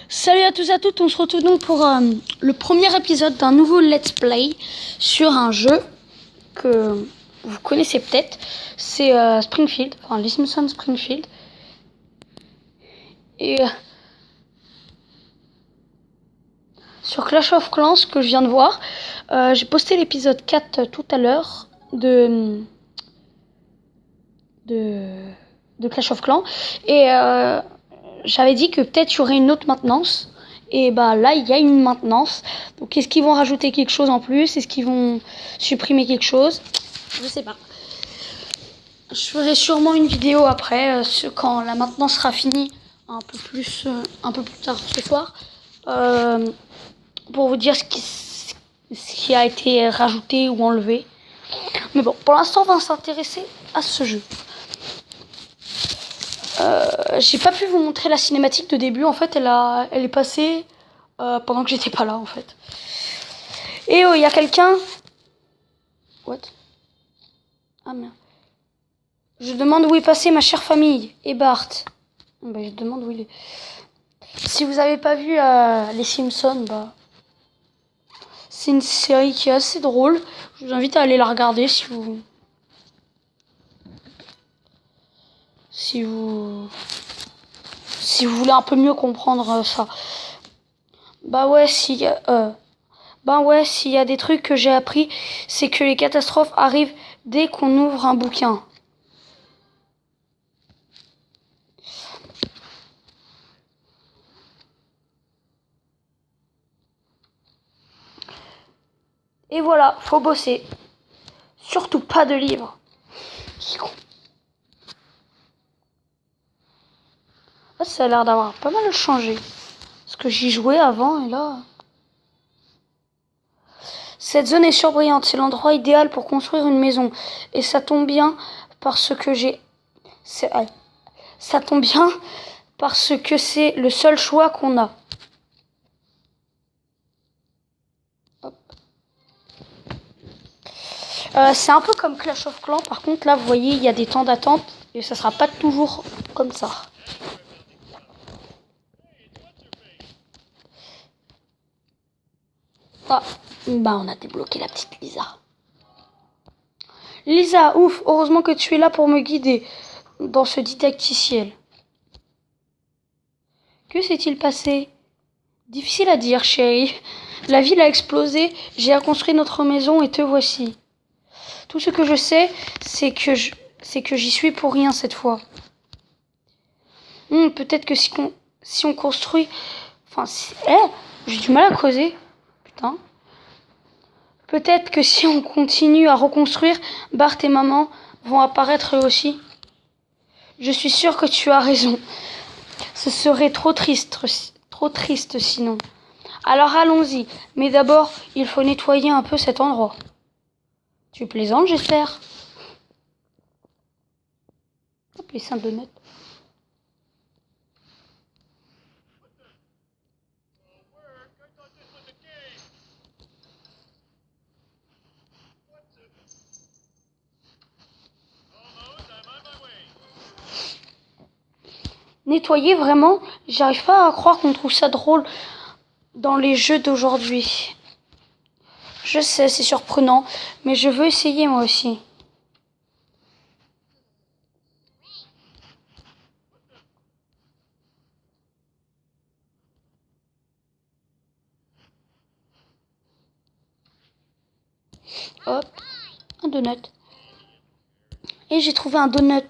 Salut à tous et à toutes, on se retrouve donc pour le premier épisode d'un nouveau Let's Play sur un jeu que vous connaissez peut-être. C'est Springfield, enfin les Simpsons Springfield. Et sur Clash of Clans, ce que je viens de voir, j'ai posté l'épisode 4 tout à l'heure de Clash of Clans. Et j'avais dit que peut-être il y aurait une autre maintenance. Et bah là, il y a une maintenance. Donc est-ce qu'ils vont rajouter quelque chose en plus? Est-ce qu'ils vont supprimer quelque chose? Je sais pas. Je ferai sûrement une vidéo après, quand la maintenance sera finie, un peu plus tard ce soir, pour vous dire ce qui a été rajouté ou enlevé. Mais bon, pour l'instant, on va s'intéresser à ce jeu. J'ai pas pu vous montrer la cinématique de début. En fait, elle est passée pendant que j'étais pas là, en fait. Et il y a quelqu'un. What? Ah merde. Je demande où est passée ma chère famille et Bart. Bah, je demande où il est. Si vous avez pas vu les Simpsons, bah c'est une série qui est assez drôle. Je vous invite à aller la regarder si vous voulez un peu mieux comprendre ça. Bah ouais, s'il y a des trucs que j'ai appris, c'est que les catastrophes arrivent dès qu'on ouvre un bouquin. Et voilà, faut bosser. Surtout pas de livres. Ah, ça a l'air d'avoir pas mal changé. Parce que j'y jouais avant et là... Cette zone est surbrillante, c'est l'endroit idéal pour construire une maison. Et ça tombe bien parce que ça tombe bien parce que c'est le seul choix qu'on a. C'est un peu comme Clash of Clans, par contre là vous voyez il y a des temps d'attente et ça sera pas toujours comme ça. Ah, bah on a débloqué la petite Lisa. Lisa, ouf, heureusement que tu es là pour me guider dans ce didacticiel. Que s'est-il passé? Difficile à dire, chérie. La ville a explosé, j'ai reconstruit notre maison et te voici. Tout ce que je sais, c'est que j'y suis pour rien cette fois. Peut-être que si on construit... Enfin, j'ai du mal à causer. Putain. Peut-être que si on continue à reconstruire, Bart et maman vont apparaître eux aussi. Je suis sûre que tu as raison. Ce serait trop triste sinon. Alors allons-y. Mais d'abord, il faut nettoyer un peu cet endroit. Tu plaisantes, j'espère. Hop, les seins de notes. Nettoyer, vraiment, j'arrive pas à croire qu'on trouve ça drôle dans les jeux d'aujourd'hui. Je sais, c'est surprenant, mais je veux essayer moi aussi. Hop, un donut. Et j'ai trouvé un donut.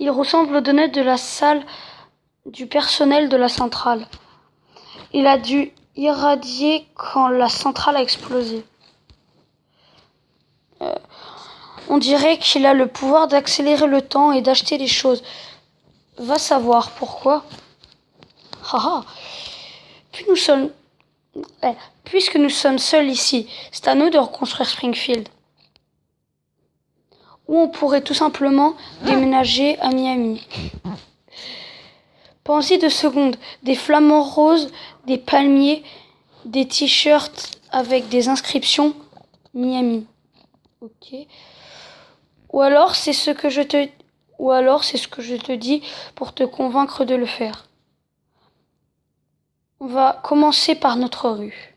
Il ressemble au donut de la salle du personnel de la centrale. Il a dû irradier quand la centrale a explosé. On dirait qu'il a le pouvoir d'accélérer le temps et d'acheter des choses. Va savoir pourquoi. Haha. Puisque nous sommes seuls ici, c'est à nous de reconstruire Springfield. Ou on pourrait tout simplement déménager à Miami. Pensez 2 secondes. Des flamants roses, des palmiers, des t-shirts avec des inscriptions Miami. Ok. Ou alors c'est ce que je te dis pour te convaincre de le faire. On va commencer par notre rue.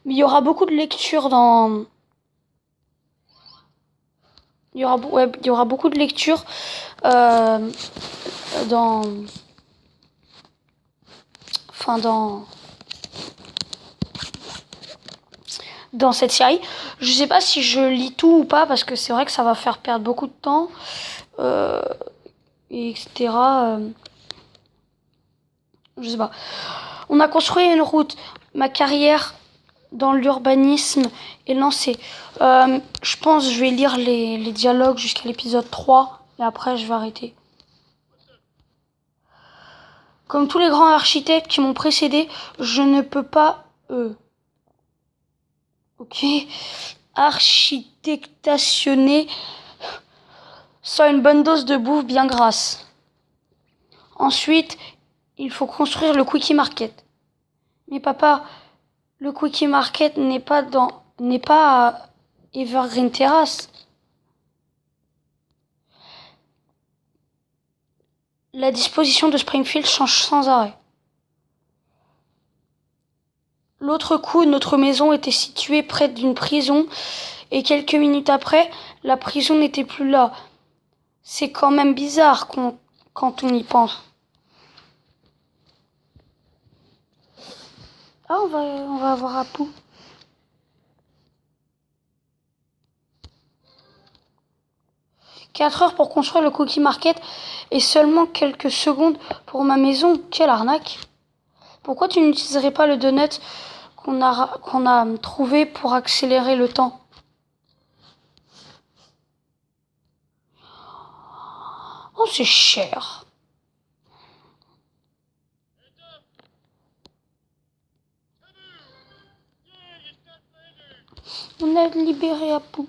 Il y aura beaucoup de lectures dans... Il y aura beaucoup de lectures dans... Enfin, dans cette série. Je sais pas si je lis tout ou pas, parce que c'est vrai que ça va faire perdre beaucoup de temps, etc. Je sais pas. On a construit une route. Ma carrière dans l'urbanisme est lancée. Je pense que je vais lire les dialogues jusqu'à l'épisode 3 et après je vais arrêter. Comme tous les grands architectes qui m'ont précédé, je ne peux pas... Ok. Architectationner sans une bonne dose de bouffe bien grasse. Ensuite, il faut construire le Quickie Market. Mais papa, le Quickie Market n'est pas à Evergreen Terrace. La disposition de Springfield change sans arrêt. L'autre coup, notre maison était située près d'une prison et quelques minutes après, la prison n'était plus là. C'est quand même bizarre quand on y pense. Ah, on va avoir Apu. « 4 heures pour construire le Cookie Market et seulement quelques secondes pour ma maison. Quelle arnaque! Pourquoi tu n'utiliserais pas le donut qu'on a trouvé pour accélérer le temps? Oh, c'est cher. On a libéré Apu.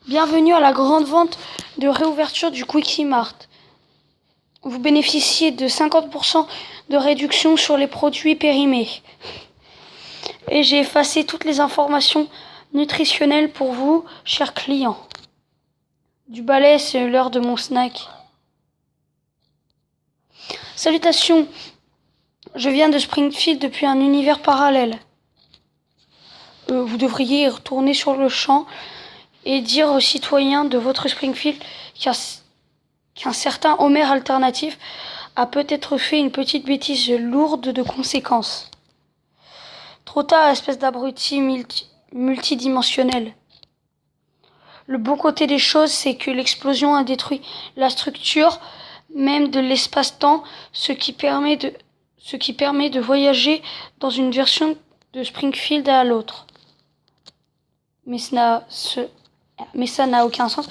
Bienvenue à la grande vente de réouverture du Quickie Mart. Vous bénéficiez de 50% de réduction sur les produits périmés. Et j'ai effacé toutes les informations nutritionnelles pour vous, chers clients. Du balai, c'est l'heure de mon snack. Salutations, je viens de Springfield depuis un univers parallèle. Vous devriez y retourner sur le champ et dire aux citoyens de votre Springfield qu'un certain Homer alternatif a peut-être fait une petite bêtise lourde de conséquences. Trop tard, espèce d'abruti multidimensionnel. Le bon côté des choses, c'est que l'explosion a détruit la structure même de l'espace-temps, ce qui permet de voyager dans une version de Springfield à l'autre. Mais ça n'a aucun sens.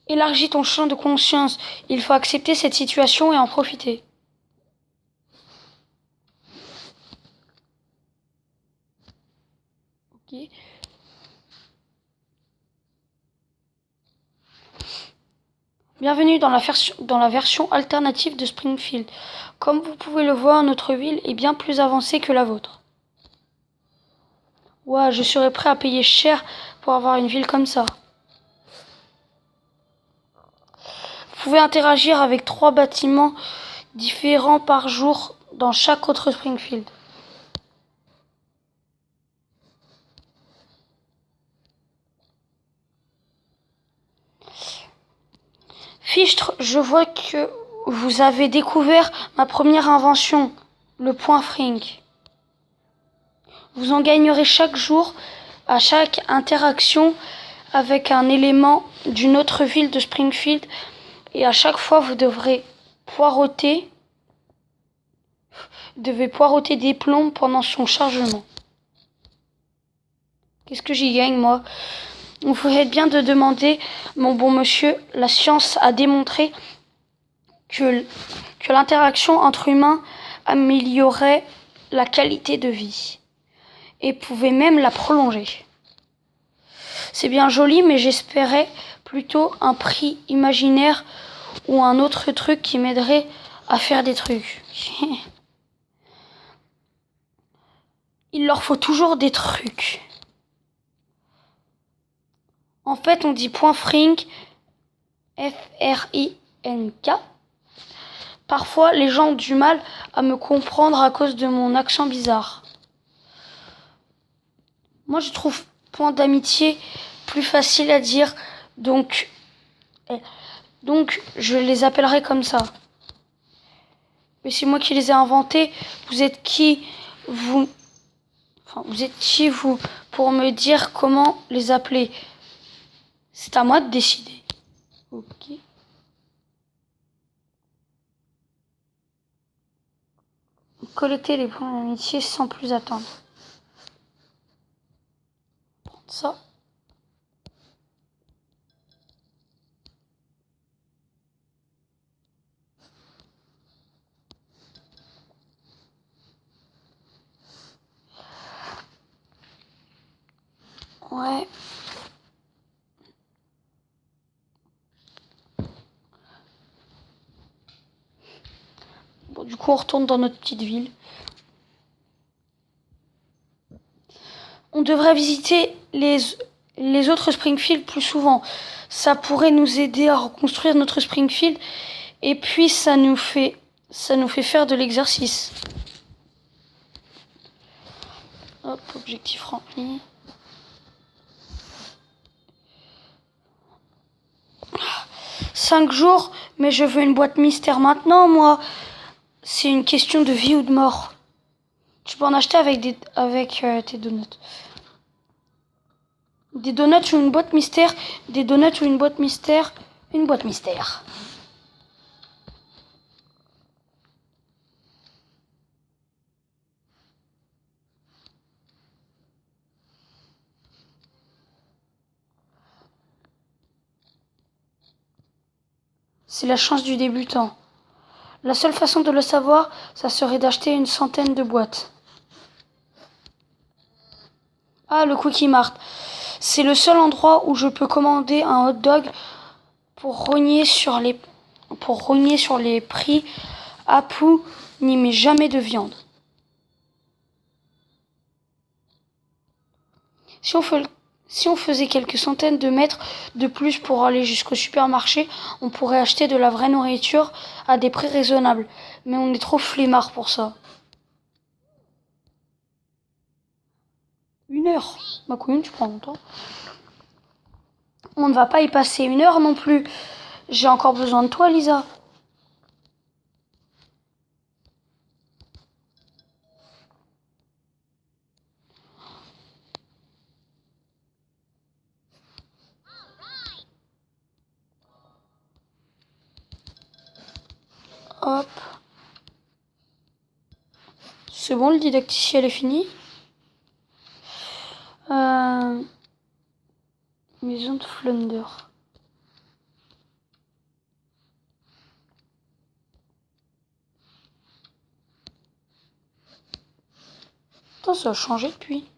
Élargis ton champ de conscience. Il faut accepter cette situation et en profiter. Ok. Bienvenue dans la version alternative de Springfield. Comme vous pouvez le voir, notre ville est bien plus avancée que la vôtre. Ouais, je serais prêt à payer cher pour avoir une ville comme ça. Vous pouvez interagir avec 3 bâtiments différents par jour dans chaque autre Springfield. Fichtre, je vois que vous avez découvert ma première invention, le point Frink. Vous en gagnerez chaque jour à chaque interaction avec un élément d'une autre ville de Springfield et à chaque fois vous devez poireauter des plombs pendant son chargement. Qu'est-ce que j'y gagne, moi? Vous faites bien de demander, mon bon monsieur. La science a démontré que l'interaction entre humains améliorait la qualité de vie et pouvait même la prolonger. C'est bien joli, mais j'espérais plutôt un prix imaginaire ou un autre truc qui m'aiderait à faire des trucs. Il leur faut toujours des trucs. En fait, on dit point frink, F-R-I-N-K. Parfois, les gens ont du mal à me comprendre à cause de mon accent bizarre. Moi, je trouve point d'amitié plus facile à dire, donc je les appellerai comme ça. Mais c'est moi qui les ai inventés. Vous êtes qui, vous pour me dire comment les appeler? C'est à moi de décider. Ok. Collecter les points d'amitié sans plus attendre. Prendre ça. Ouais. Bon, du coup, on retourne dans notre petite ville. On devrait visiter les autres Springfield plus souvent. Ça pourrait nous aider à reconstruire notre Springfield. Et puis, ça nous fait faire de l'exercice. Hop, objectif rempli. 5 jours, mais je veux une boîte mystère maintenant, moi. C'est une question de vie ou de mort. Tu peux en acheter avec tes donuts. Des donuts ou une boîte mystère. Des donuts ou une boîte mystère. Une boîte mystère. C'est la chance du débutant. La seule façon de le savoir, ça serait d'acheter une centaine de boîtes. Ah, le Quickie Mart. C'est le seul endroit où je peux commander un hot dog pour rogner sur les prix. Apu n'y met jamais de viande. Si on faisait quelques centaines de mètres de plus pour aller jusqu'au supermarché, on pourrait acheter de la vraie nourriture à des prix raisonnables. Mais on est trop flemmards pour ça. 1 heure. Ma couille, tu prends longtemps. On ne va pas y passer 1 heure non plus. J'ai encore besoin de toi, Lisa. Hop. C'est bon, le didacticiel est fini. Maison de Flunder. Putain, ça a changé depuis.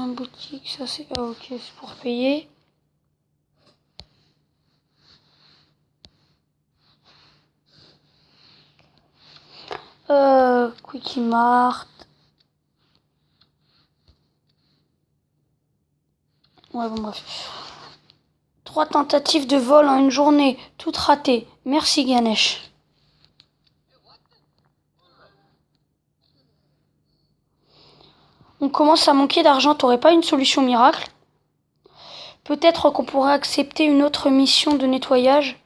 Boutique, ça c'est... Ah, ok, c'est pour payer. Quickie Mart. Ouais, bon, bref. 3 tentatives de vol en une journée, toutes ratées. Merci Ganesh. On commence à manquer d'argent, t'aurais pas une solution miracle? Peut-être qu'on pourrait accepter une autre mission de nettoyage.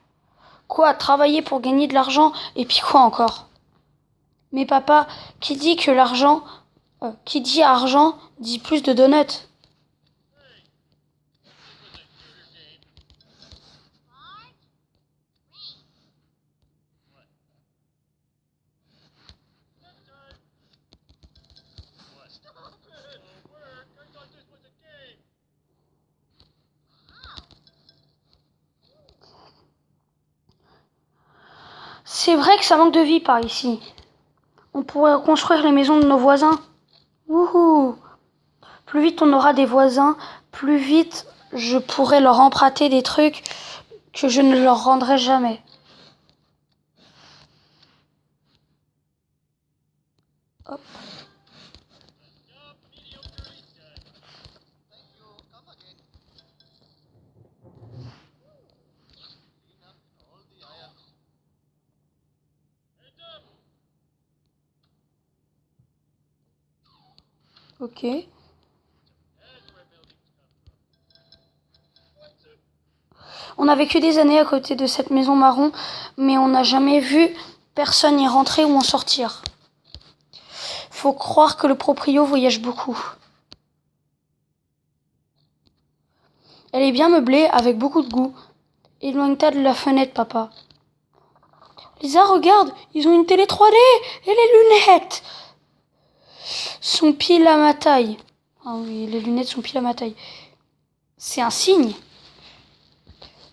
Quoi, travailler pour gagner de l'argent? Et puis quoi encore? Mais papa, qui dit argent, dit plus de donuts. C'est vrai que ça manque de vie par ici. On pourrait reconstruire les maisons de nos voisins. Wouhou! Plus vite on aura des voisins, plus vite je pourrai leur emprunter des trucs que je ne leur rendrai jamais. Hop. Ok. On a vécu des années à côté de cette maison marron, mais on n'a jamais vu personne y rentrer ou en sortir. Faut croire que le proprio voyage beaucoup. Elle est bien meublée, avec beaucoup de goût. Éloigne-toi de la fenêtre, papa. Lisa, regarde, ils ont une télé 3D et les lunettes sont pile à ma taille. Ah oui, les lunettes sont pile à ma taille. C'est un signe.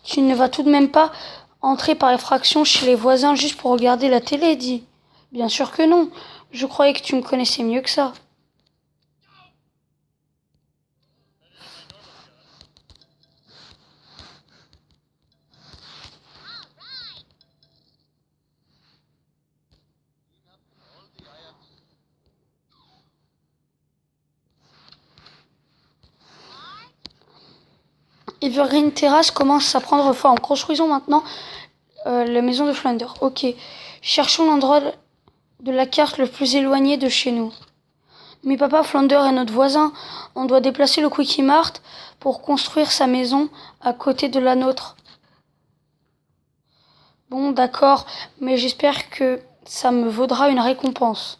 Tu ne vas tout de même pas entrer par effraction chez les voisins juste pour regarder la télé, dis. Bien sûr que non. Je croyais que tu me connaissais mieux que ça. Evergreen Terrace commence à prendre forme. Construisons maintenant la maison de Flounder. Ok. Cherchons l'endroit de la carte le plus éloigné de chez nous. Mais papa, Flounder est notre voisin. On doit déplacer le Quickie Mart pour construire sa maison à côté de la nôtre. Bon, d'accord, mais j'espère que ça me vaudra une récompense.